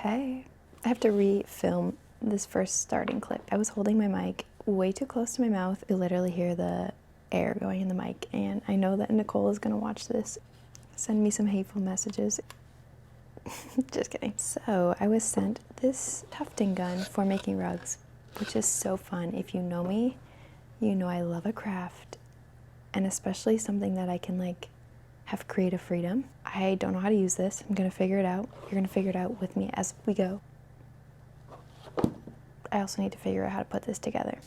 Okay, I have to re-film this first starting clip. I was holding my mic way too close to my mouth. You literally hear the air going in the mic, and I know that Nicole is gonna watch this. Send me some hateful messages. Just kidding. So I was sent this tufting gun for making rugs, which is so fun. If you know me, you know I love a craft, and especially something that I can like have creative freedom. I don't know how to use this. I'm gonna figure it out. You're gonna figure it out with me as we go. I also need to figure out how to put this together.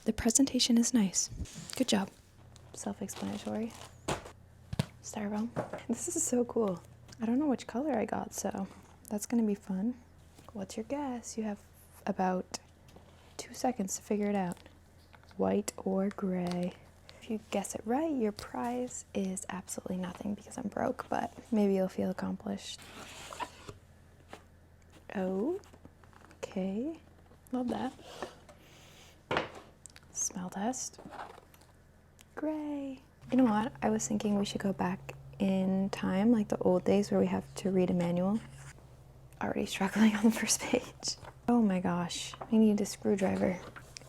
The presentation is nice. Good job. Self-explanatory. Styrofoam. This is so cool. I don't know which color I got, so that's gonna be fun. What's your guess? You have about 2 seconds to figure it out. White or gray. If you guess it right, your prize is absolutely nothing because I'm broke, but maybe you'll feel accomplished. Oh, okay. Love that. Smell test. Gray. You know what? I was thinking we should go back in time, like the old days where we have to read a manual. Already struggling on the first page. Oh my gosh, I need a screwdriver.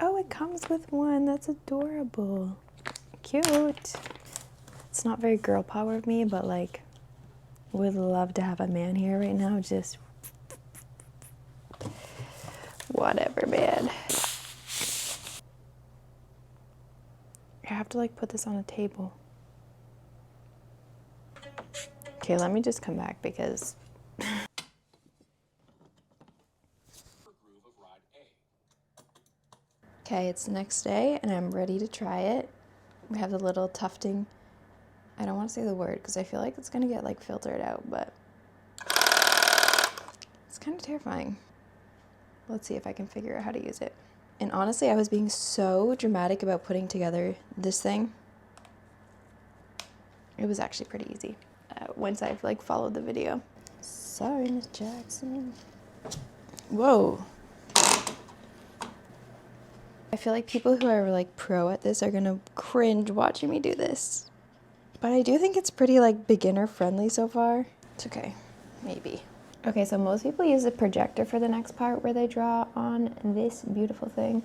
Oh, it comes with one. That's adorable. Cute. It's not very girl power of me, but like, would love to have a man here right now. Just whatever, man. I have to like put this on a table. Okay, let me just come back because okay, it's the next day and I'm ready to try it. We have the little tufting. I don't want to say the word because I feel like it's gonna get like filtered out, but it's kind of terrifying. Let's see if I can figure out how to use it. And honestly, I was being so dramatic about putting together this thing. It was actually pretty easy once I've like followed the video. Sorry, Miss Jackson. Whoa. I feel like people who are like pro at this are gonna cringe watching me do this. But I do think it's pretty like beginner friendly so far. It's okay, maybe. Okay, so most people use a projector for the next part where they draw on this beautiful thing,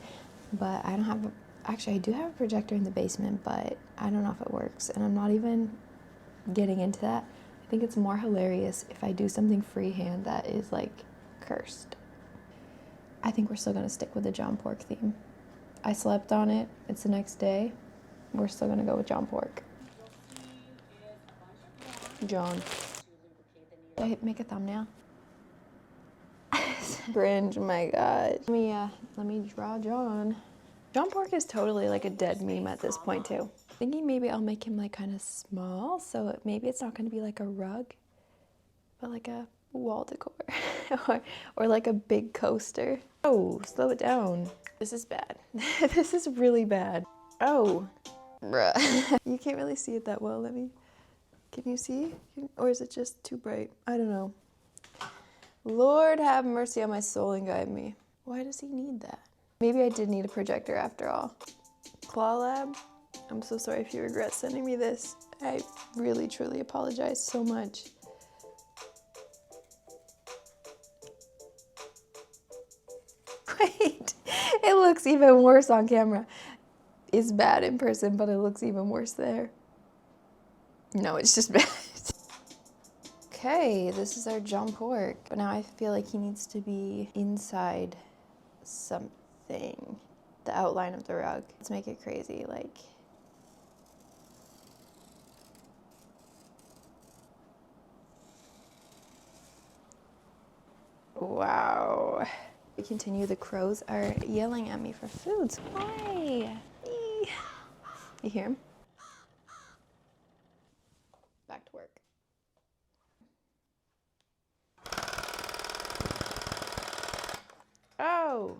but I don't have, actually I do have a projector in the basement, but I don't know if it works, and I'm not even getting into that. I think it's more hilarious if I do something freehand that is like cursed. I think we're still gonna stick with the John Pork theme. I slept on it, it's the next day. We're still gonna go with John Pork. John. Did I make a thumbnail? Cringe, my god. Let me draw John. John Pork is totally like a dead meme at this point too. Thinking maybe I'll make him like kind of small, so maybe it's not gonna be like a rug, but like a wall decor, or like a big coaster. Oh, slow it down. This is bad. This is really bad. Oh, bruh. You can't really see it that well. Can you see? Or is it just too bright? I don't know. Lord have mercy on my soul and guide me. Why does he need that? Maybe I did need a projector after all. Clawlab, I'm so sorry if you regret sending me this. I really, truly apologize so much. Wait, it looks even worse on camera. It's bad in person, but it looks even worse there. No, it's just bad. Okay, this is our John Pork. But now I feel like he needs to be inside something. The outline of the rug. Let's make it crazy, like. Wow. We continue, the crows are yelling at me for food. Hi. You hear him? Back to work. Oh.